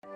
É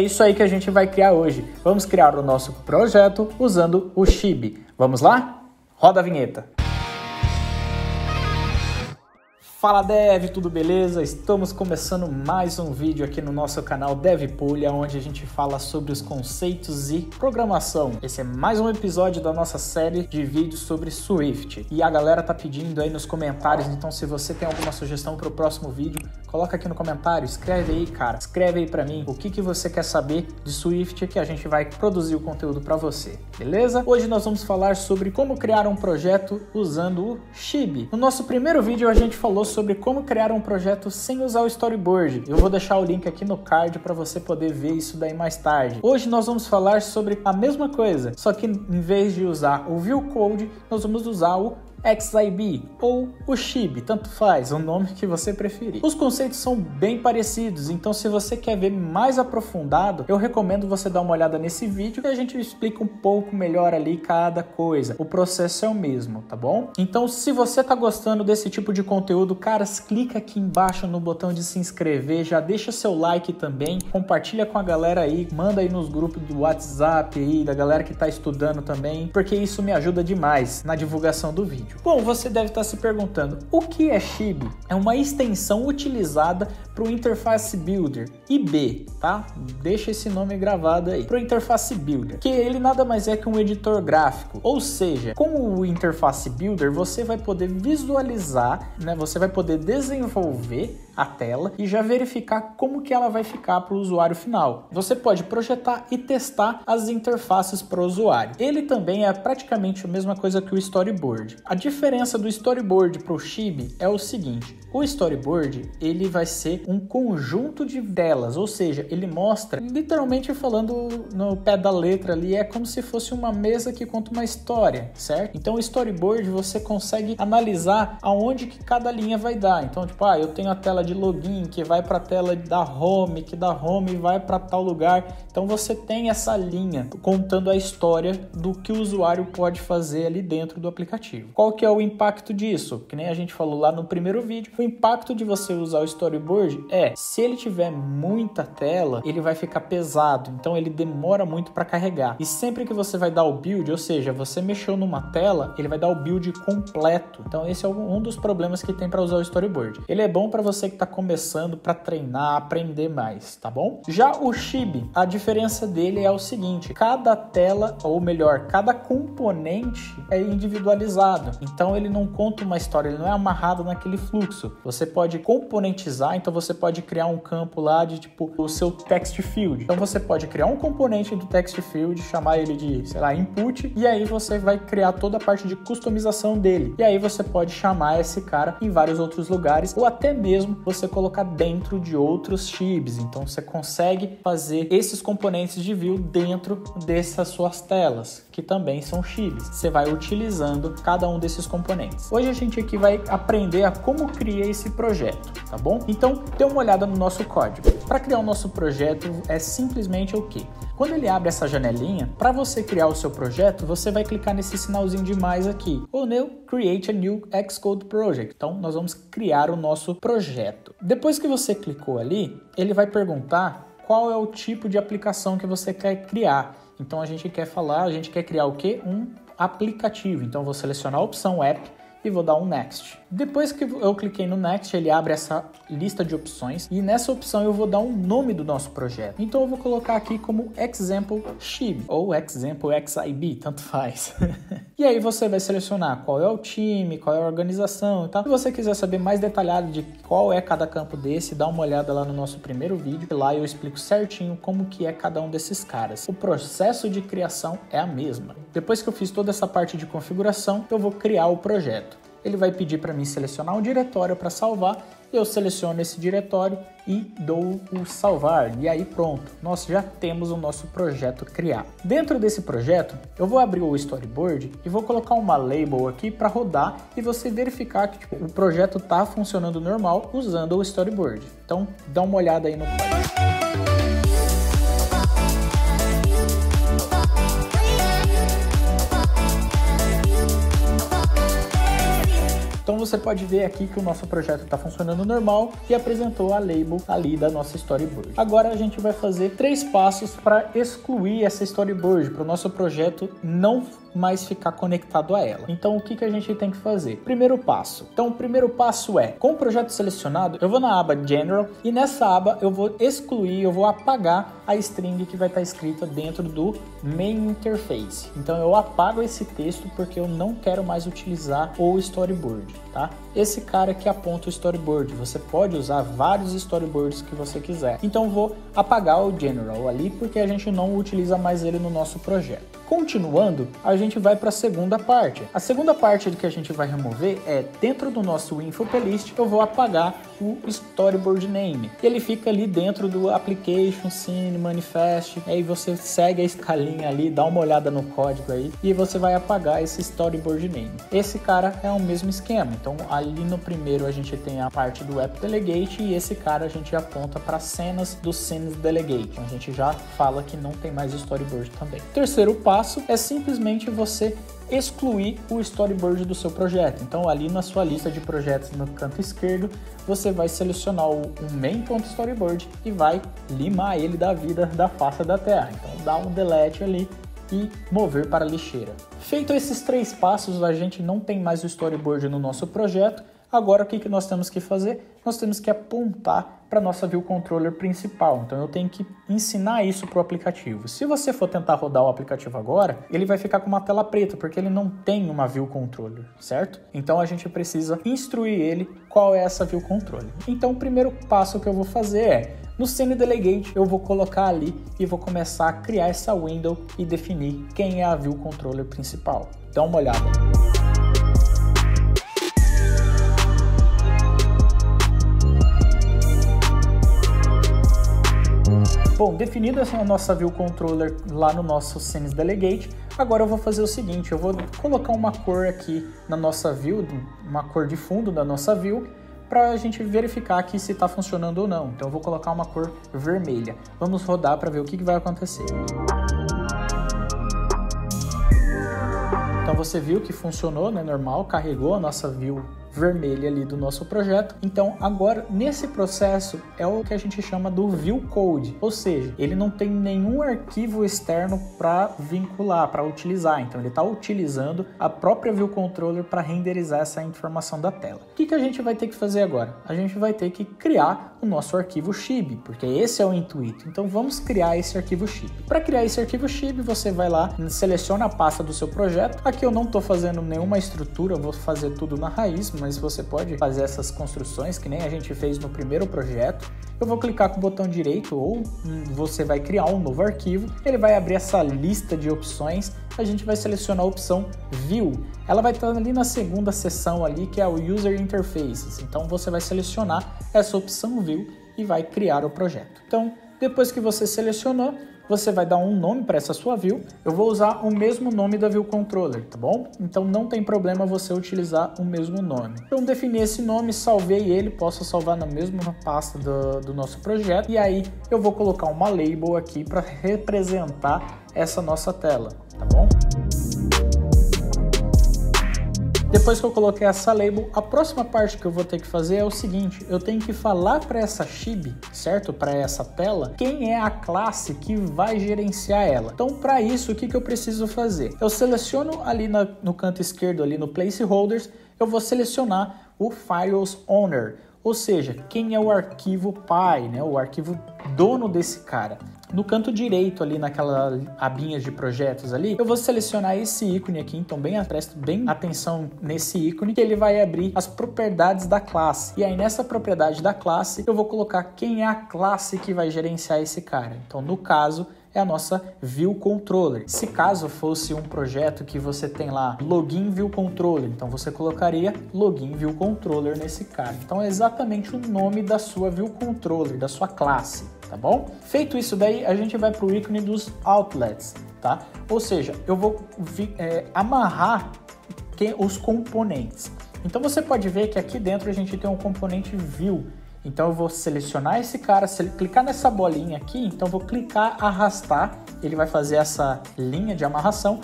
isso aí que a gente vai criar hoje. Vamos criar o nosso projeto usando o Chibi. Vamos lá? Roda a vinheta. Fala Dev, tudo beleza? Estamos começando mais um vídeo aqui no nosso canal DevPolha, onde a gente fala sobre os conceitos e programação. Esse é mais um episódio da nossa série de vídeos sobre Swift. E a galera tá pedindo aí nos comentários, então se você tem alguma sugestão para o próximo vídeo, coloca aqui no comentário, escreve aí, cara. Escreve aí para mim o que você quer saber de Swift, que a gente vai produzir o conteúdo para você, beleza? Hoje nós vamos falar sobre como criar um projeto usando o Chibi. No nosso primeiro vídeo a gente falou sobre como criar um projeto sem usar o storyboard. Eu vou deixar o link aqui no card para você poder ver isso daí mais tarde. Hoje nós vamos falar sobre a mesma coisa, só que em vez de usar o View Code, nós vamos usar o XIB ou o Chibi, tanto faz, o nome que você preferir. Os conceitos são bem parecidos, então se você quer ver mais aprofundado, eu recomendo você dar uma olhada nesse vídeo que a gente explica um pouco melhor ali cada coisa. O processo é o mesmo, tá bom? Então se você tá gostando desse tipo de conteúdo, caras, clica aqui embaixo no botão de se inscrever, já deixa seu like também, compartilha com a galera aí, manda aí nos grupos do WhatsApp aí, da galera que tá estudando também, porque isso me ajuda demais na divulgação do vídeo. Bom, você deve estar se perguntando, o que é Chibi? É uma extensão utilizada para o Interface Builder, IB, tá? Deixa esse nome gravado aí, para o Interface Builder, que ele nada mais é que um editor gráfico, ou seja, com o Interface Builder você vai poder visualizar, né? Você vai poder desenvolver a tela e já verificar como que ela vai ficar para o usuário final. Você pode projetar e testar as interfaces para o usuário. Ele também é praticamente a mesma coisa que o storyboard. A diferença do storyboard para o Chibi é o seguinte: o storyboard ele vai ser um conjunto de telas, ou seja, ele mostra, literalmente falando no pé da letra ali, é como se fosse uma mesa que conta uma história, certo? Então o storyboard você consegue analisar aonde que cada linha vai dar. Então tipo, eu tenho a tela de login que vai para a tela da home, que da home vai para tal lugar. Então você tem essa linha contando a história do que o usuário pode fazer ali dentro do aplicativo. Qual que é o impacto disso? Que nem a gente falou lá no primeiro vídeo, o impacto de você usar o storyboard é, se ele tiver muita tela, ele vai ficar pesado, então ele demora muito para carregar. E sempre que você vai dar o build, ou seja, você mexeu numa tela, ele vai dar o build completo. Então esse é um dos problemas que tem para usar o storyboard. Ele é bom para você que está começando, para treinar, aprender mais, tá bom? Já o Chibi, a diferença dele é o seguinte: cada tela, ou melhor, cada componente é individualizado. Então ele não conta uma história, ele não é amarrado naquele fluxo. Você pode componentizar, então você pode criar um campo lá de tipo o seu text field. Então você pode criar um componente do text field, chamar ele de, sei lá, input, e aí você vai criar toda a parte de customização dele. E aí você pode chamar esse cara em vários outros lugares, ou até mesmo você colocar dentro de outros Chibis. Então você consegue fazer esses componentes de view dentro dessas suas telas, que também são Chibis. Você vai utilizando cada um desses componentes. Hoje a gente aqui vai aprender a como criar esse projeto, tá bom? Então dê uma olhada no nosso código. Para criar o nosso projeto é simplesmente o quê? Quando ele abre essa janelinha, para você criar o seu projeto, você vai clicar nesse sinalzinho de mais aqui, o New Create a New Xcode Project. Então nós vamos criar o nosso projeto. Depois que você clicou ali, ele vai perguntar qual é o tipo de aplicação que você quer criar. Então a gente quer criar o quê? Um aplicativo. Então eu vou selecionar a opção App e vou dar um Next. Depois que eu cliquei no Next, ele abre essa lista de opções e nessa opção eu vou dar um nome do nosso projeto. Então eu vou colocar aqui como Example Chibi ou Example XIB, tanto faz. E aí você vai selecionar qual é o time, qual é a organização e tal. Se você quiser saber mais detalhado de qual é cada campo desse, dá uma olhada lá no nosso primeiro vídeo. Lá eu explico certinho como que é cada um desses caras. O processo de criação é a mesma. Depois que eu fiz toda essa parte de configuração, eu vou criar o projeto. ele vai pedir para mim selecionar um diretório para salvar. Eu seleciono esse diretório e dou o salvar. E aí pronto, nós já temos o nosso projeto criado. Dentro desse projeto, eu vou abrir o storyboard e vou colocar uma label aqui para rodar e você verificar que o projeto está funcionando normal usando o storyboard. Então, dá uma olhada aí no código. Então você pode ver aqui que o nosso projeto está funcionando normal e apresentou a label ali da nossa storyboard. Agora a gente vai fazer 3 passos para excluir essa storyboard, para o nosso projeto não mais ficar conectado a ela. Então o que a gente tem que fazer? Primeiro passo. Então o primeiro passo é, com o projeto selecionado, eu vou na aba General e nessa aba eu vou excluir, eu vou apagar a string que vai estar escrita dentro do Main Interface. Então eu apago esse texto porque eu não quero mais utilizar o storyboard, tá? Esse cara que aponta o storyboard, você pode usar vários storyboards que você quiser. Então eu vou apagar o General ali porque a gente não utiliza mais ele no nosso projeto. Continuando, a gente vai para a segunda parte. A segunda parte que a gente vai remover é, dentro do nosso info playlist, eu vou apagar o storyboard name. Ele fica ali dentro do application, scene, manifest. Aí você segue a escalinha ali, dá uma olhada no código aí e você vai apagar esse storyboard name. Esse cara é o mesmo esquema. Então ali no primeiro a gente tem a parte do app delegate e esse cara a gente aponta para cenas do scenes delegate. Então a gente já fala que não tem mais storyboard também. Terceiro passo é simplesmente você excluir o storyboard do seu projeto. Então ali na sua lista de projetos no canto esquerdo, você vai selecionar o main.storyboard e vai limar ele da vida da face da terra. Então dá um delete ali e mover para a lixeira. Feito esses 3 passos, a gente não tem mais o storyboard no nosso projeto. Agora o que nós temos que fazer? Nós temos que apontar para a nossa View Controller principal. Então eu tenho que ensinar isso para o aplicativo. Se você for tentar rodar o aplicativo agora, ele vai ficar com uma tela preta, porque ele não tem uma View Controller, certo? Então a gente precisa instruir ele qual é essa View Controller. Então o primeiro passo que eu vou fazer é, no Scene Delegate eu vou colocar ali e vou começar a criar essa window e definir quem é a View Controller principal. Dá uma olhada. Bom, definida essa nossa View Controller lá no nosso Scenes Delegate, agora eu vou fazer o seguinte, eu vou colocar uma cor aqui na nossa View, uma cor de fundo da nossa View, para a gente verificar aqui se está funcionando ou não. Então eu vou colocar uma cor vermelha. Vamos rodar para ver o que vai acontecer. Então você viu que funcionou, né? Normal, carregou a nossa View vermelha ali do nosso projeto. Então agora nesse processo é o que a gente chama do View Code, ou seja, ele não tem nenhum arquivo externo para vincular, para utilizar. Então ele está utilizando a própria View Controller para renderizar essa informação da tela. O que a gente vai ter que fazer agora? A gente vai ter que criar o nosso arquivo xib, porque esse é o intuito. Então vamos criar esse arquivo xib. Para criar esse arquivo xib, você vai lá, seleciona a pasta do seu projeto. Aqui eu não estou fazendo nenhuma estrutura, eu vou fazer tudo na raiz, mas você pode fazer essas construções que nem a gente fez no primeiro projeto. Eu vou clicar com o botão direito ou você vai criar um novo arquivo. Ele vai abrir essa lista de opções. A gente vai selecionar a opção View. Ela vai estar ali na segunda seção ali, que é o User Interfaces. Então você vai selecionar essa opção View e vai criar o projeto. Então, depois que você selecionou, você vai dar um nome para essa sua view. Eu vou usar o mesmo nome da View Controller, tá bom? Então não tem problema você utilizar o mesmo nome. Então defini esse nome, salvei ele, posso salvar na mesma pasta do nosso projeto. E aí eu vou colocar uma label aqui para representar essa nossa tela, tá bom? Depois que eu coloquei essa label, a próxima parte que eu vou ter que fazer é o seguinte, eu tenho que falar para essa xib, certo? Para essa tela, quem é a classe que vai gerenciar ela. Então, para isso, o que eu preciso fazer? Eu seleciono ali no canto esquerdo, ali no Placeholders, eu vou selecionar o Files Owner, ou seja, quem é o arquivo pai, né? O arquivo dono desse cara. No canto direito ali, naquela abinha de projetos ali, eu vou selecionar esse ícone aqui, então preste bem atenção nesse ícone, que ele vai abrir as propriedades da classe. E aí nessa propriedade da classe, eu vou colocar quem é a classe que vai gerenciar esse cara. Então no caso, é a nossa View Controller. Se caso fosse um projeto que você tem lá Login View Controller, então você colocaria Login View Controller nesse cara. Então é exatamente o nome da sua View Controller, da sua classe, tá bom? Feito isso daí, a gente vai para o ícone dos outlets, tá? Ou seja, eu vou amarrar os componentes. Então você pode ver que aqui dentro a gente tem um componente View. Então eu vou selecionar esse cara, clicar nessa bolinha aqui, então eu vou clicar, arrastar, ele vai fazer essa linha de amarração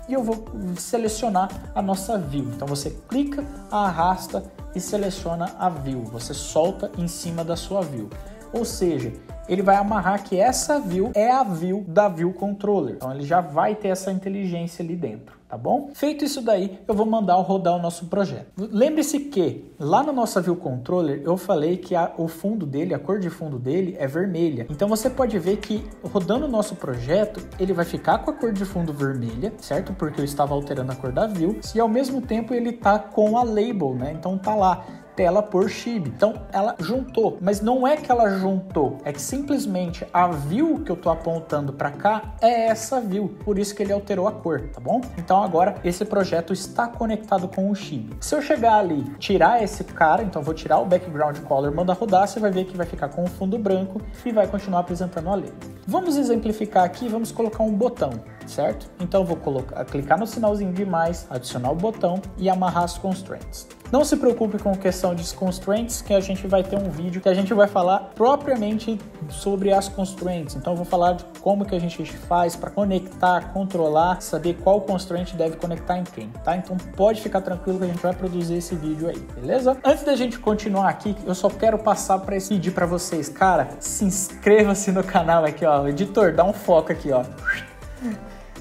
e eu vou selecionar a nossa view. Então você clica, arrasta e seleciona a view, você solta em cima da sua view. Ou seja, ele vai amarrar que essa view é a view da View Controller. Então ele já vai ter essa inteligência ali dentro, tá bom? Feito isso daí, eu vou mandar rodar o nosso projeto. Lembre-se que lá na nossa View Controller eu falei que o fundo dele, a cor de fundo dele é vermelha. Então você pode ver que rodando o nosso projeto, ele vai ficar com a cor de fundo vermelha, certo? Porque eu estava alterando a cor da view e ao mesmo tempo ele tá com a label, né? Então tá lá tela por Shib. Então ela juntou, mas não é que ela juntou, é que simplesmente a view que eu tô apontando para cá é essa view, por isso que ele alterou a cor, tá bom? Então agora esse projeto está conectado com o Shib. Se eu chegar ali, tirar esse cara, então eu vou tirar o background color, manda rodar, você vai ver que vai ficar com o fundo branco e vai continuar apresentando a label. Vamos exemplificar aqui, vamos colocar um botão, certo? Então eu vou clicar no sinalzinho de mais, adicionar o botão e amarrar as constraints. Não se preocupe com a questão de constraints, que a gente vai ter um vídeo que a gente vai falar propriamente sobre as constraints. Então eu vou falar de como que a gente faz para conectar, controlar, saber qual constraint deve conectar em quem, tá? Então pode ficar tranquilo que a gente vai produzir esse vídeo aí, beleza? Antes da gente continuar aqui, eu só quero passar para pedir para vocês, cara, se inscreva-se no canal aqui, ó. Editor, dá um foco aqui, ó.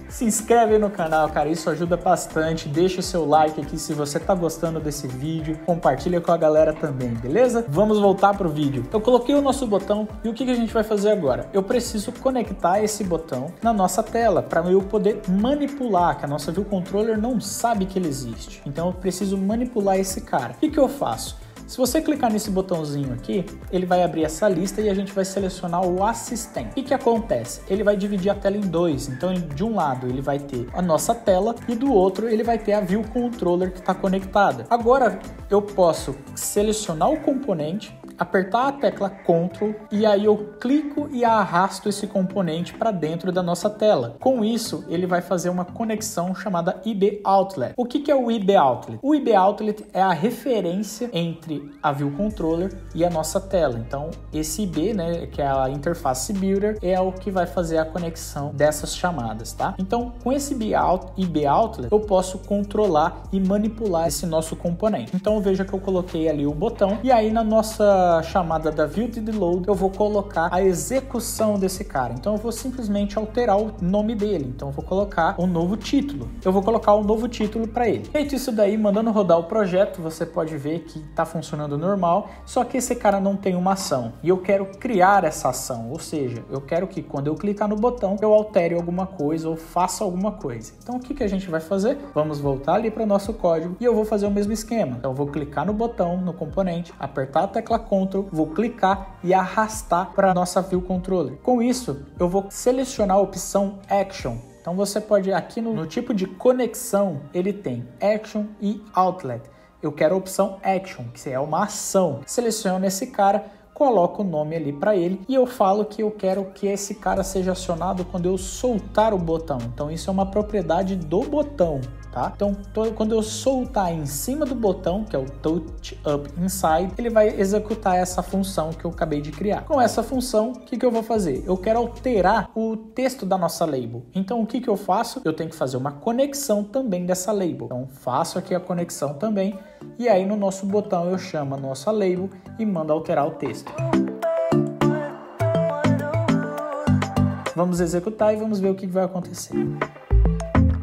Se inscreve no canal, cara, isso ajuda bastante. Deixa o seu like aqui se você tá gostando desse vídeo. Compartilha com a galera também, beleza? Vamos voltar pro vídeo. Eu coloquei o nosso botão e o que a gente vai fazer agora? Eu preciso conectar esse botão na nossa tela para eu poder manipular, que a nossa View Controller não sabe que ele existe. Então eu preciso manipular esse cara. O que eu faço? Se você clicar nesse botãozinho aqui, ele vai abrir essa lista e a gente vai selecionar o assistente. O que acontece? Ele vai dividir a tela em dois. Então, de um lado, ele vai ter a nossa tela e do outro, ele vai ter a View Controller que está conectada. Agora, eu posso selecionar o componente, apertar a tecla Ctrl e aí eu clico e arrasto esse componente para dentro da nossa tela. Com isso, ele vai fazer uma conexão chamada IB Outlet. O que é o IB Outlet? O IB Outlet é a referência entre a View Controller e a nossa tela. Então, esse IB, né, que é a Interface Builder, é o que vai fazer a conexão dessas chamadas, tá? Então, com esse IB Outlet, eu posso controlar e manipular esse nosso componente. Então, veja que eu coloquei ali o botão e aí na nossa chamada da ViewDidLoad, eu vou colocar a execução desse cara. Então eu vou simplesmente alterar o nome dele. Então eu vou colocar um novo título. Eu vou colocar um novo título para ele. Feito isso daí, mandando rodar o projeto, você pode ver que está funcionando normal, só que esse cara não tem uma ação. E eu quero criar essa ação, ou seja, eu quero que quando eu clicar no botão, eu altere alguma coisa ou faça alguma coisa. Então o que a gente vai fazer? Vamos voltar ali para o nosso código e eu vou fazer o mesmo esquema. Então eu vou clicar no botão, no componente, apertar a tecla Ctrl, vou clicar e arrastar para a nossa View Controller. Com isso, eu vou selecionar a opção Action. Então você pode, aqui no tipo de conexão, ele tem Action e Outlet. Eu quero a opção Action, que é uma ação. Seleciono esse cara, coloco o nome ali para ele e eu falo que eu quero que esse cara seja acionado quando eu soltar o botão. Então isso é uma propriedade do botão, tá? Então quando eu soltar em cima do botão, que é o Touch Up Inside, ele vai executar essa função que eu acabei de criar. Com essa função, o que eu vou fazer? Eu quero alterar o texto da nossa label. Então o que eu faço? Eu tenho que fazer uma conexão também dessa label. Então faço aqui a conexão também e aí no nosso botão eu chamo a nossa label e mando alterar o texto. Vamos executar e vamos ver o que vai acontecer.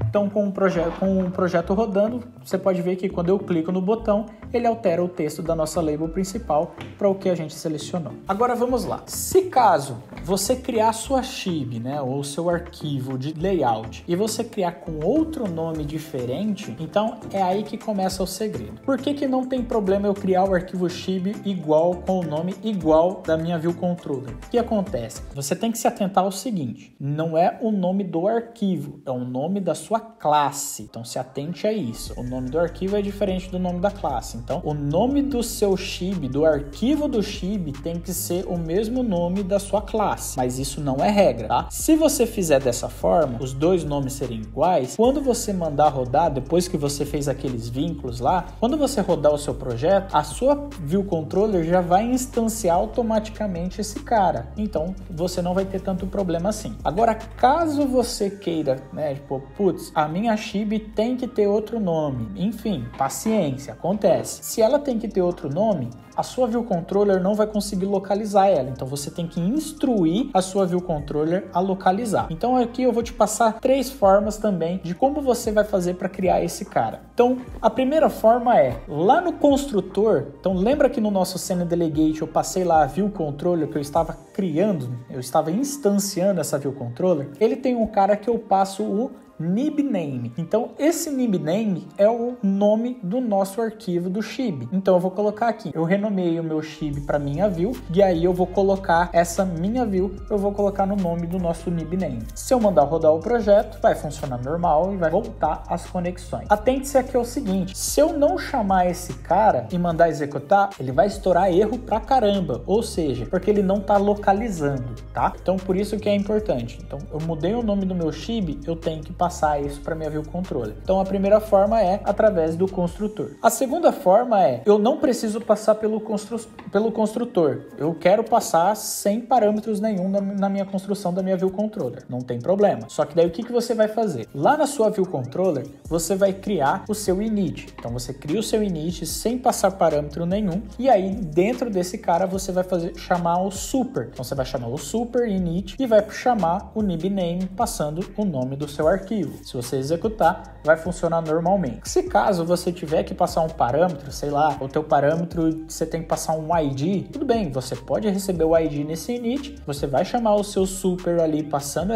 Então, com o projeto rodando, você pode ver que quando eu clico no botão, ele altera o texto da nossa label principal para o que a gente selecionou. Agora vamos lá. Se caso você criar sua Chibi, né, ou seu arquivo de layout, e você criar com outro nome diferente, então é aí que começa o segredo. Por que não tem problema eu criar o arquivo Chibi igual, com o nome igual da minha View Controller? O que acontece? Você tem que se atentar ao seguinte, não é o nome do arquivo, é o nome da sua classe. Então se atente a isso. O nome do arquivo é diferente do nome da classe. Então o nome do seu Chibi, do arquivo do Chibi, tem que ser o mesmo nome da sua classe. Mas isso não é regra, tá? Se você fizer dessa forma, os dois nomes serem iguais, quando você mandar rodar, depois que você fez aqueles vínculos lá, quando você rodar o seu projeto, a sua View Controller já vai instanciar automaticamente esse cara. Então você não vai ter tanto problema assim. Agora, caso você queira, né, tipo, putz, a minha Chibi tem que ter outro nome. Enfim, paciência, acontece. Se ela tem que ter outro nome, a sua View Controller não vai conseguir localizar ela. Então você tem que instruir a sua View Controller a localizar. Então aqui eu vou te passar 3 formas também de como você vai fazer para criar esse cara. Então a primeira forma é, lá no construtor, então lembra que no nosso Scene Delegate eu passei lá a View Controller que eu estava criando, eu estava instanciando essa View Controller, ele tem um cara que eu passo o nibname. Então esse nibname é o nome do nosso arquivo do Chibi. Então eu vou colocar aqui, eu renomeei o meu Chibi para minha view e aí eu vou colocar essa minha view, eu vou colocar no nome do nosso nibname. Se eu mandar rodar o projeto, vai funcionar normal e vai voltar as conexões. Atente-se aqui ao seguinte, se eu não chamar esse cara e mandar executar, ele vai estourar erro pra caramba, ou seja, porque ele não tá localizando, tá? Então por isso que é importante. Então eu mudei o nome do meu Chibi, eu tenho que passar isso para minha View Controller. Então a primeira forma é através do construtor. A segunda forma é, eu não preciso passar pelo construtor. Eu quero passar sem parâmetros nenhum na minha construção da minha View Controller. Não tem problema. Só que daí o que você vai fazer? Lá na sua View Controller, você vai criar o seu init. Então você cria o seu init sem passar parâmetro nenhum e aí dentro desse cara você vai chamar o super. Então você vai chamar o super init e vai chamar o nibname passando o nome do seu arquivo. Se você executar, vai funcionar normalmente. Se caso você tiver que passar um parâmetro, sei lá, o teu parâmetro você tem que passar um ID, tudo bem, você pode receber o ID nesse init, você vai chamar o seu super ali passando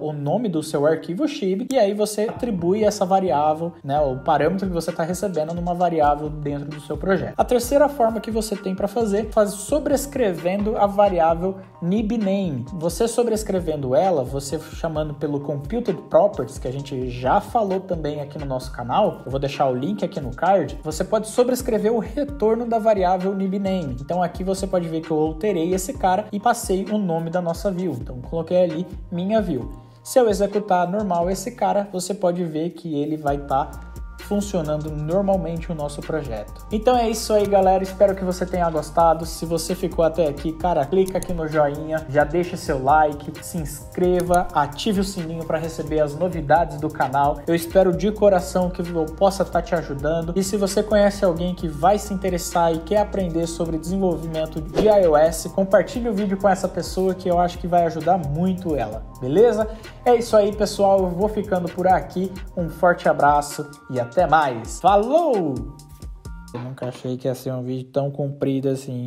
o nome do seu arquivo Chibi e aí você atribui essa variável, né, o parâmetro que você está recebendo numa variável dentro do seu projeto. A terceira forma que você tem para fazer, sobrescrevendo a variável nibname. Você sobrescrevendo ela, você chamando pelo computed properties, que a gente já falou também aqui no nosso canal, eu vou deixar o link aqui no card, você pode sobrescrever o retorno da variável nibname. Então aqui você pode ver que eu alterei esse cara e passei o nome da nossa view. Então coloquei ali minha view. Se eu executar normal esse cara, você pode ver que ele vai estar funcionando normalmente o nosso projeto. Então é isso aí, galera, espero que você tenha gostado. Se você ficou até aqui, cara, clica aqui no joinha, já deixa seu like, se inscreva, ative o sininho para receber as novidades do canal. Eu espero de coração que eu possa estar te ajudando. E se você conhece alguém que vai se interessar e quer aprender sobre desenvolvimento de iOS, compartilhe o vídeo com essa pessoa que eu acho que vai ajudar muito ela, beleza? É isso aí, pessoal, eu vou ficando por aqui. Um forte abraço e até mais. Falou! Eu nunca achei que ia ser um vídeo tão comprido assim.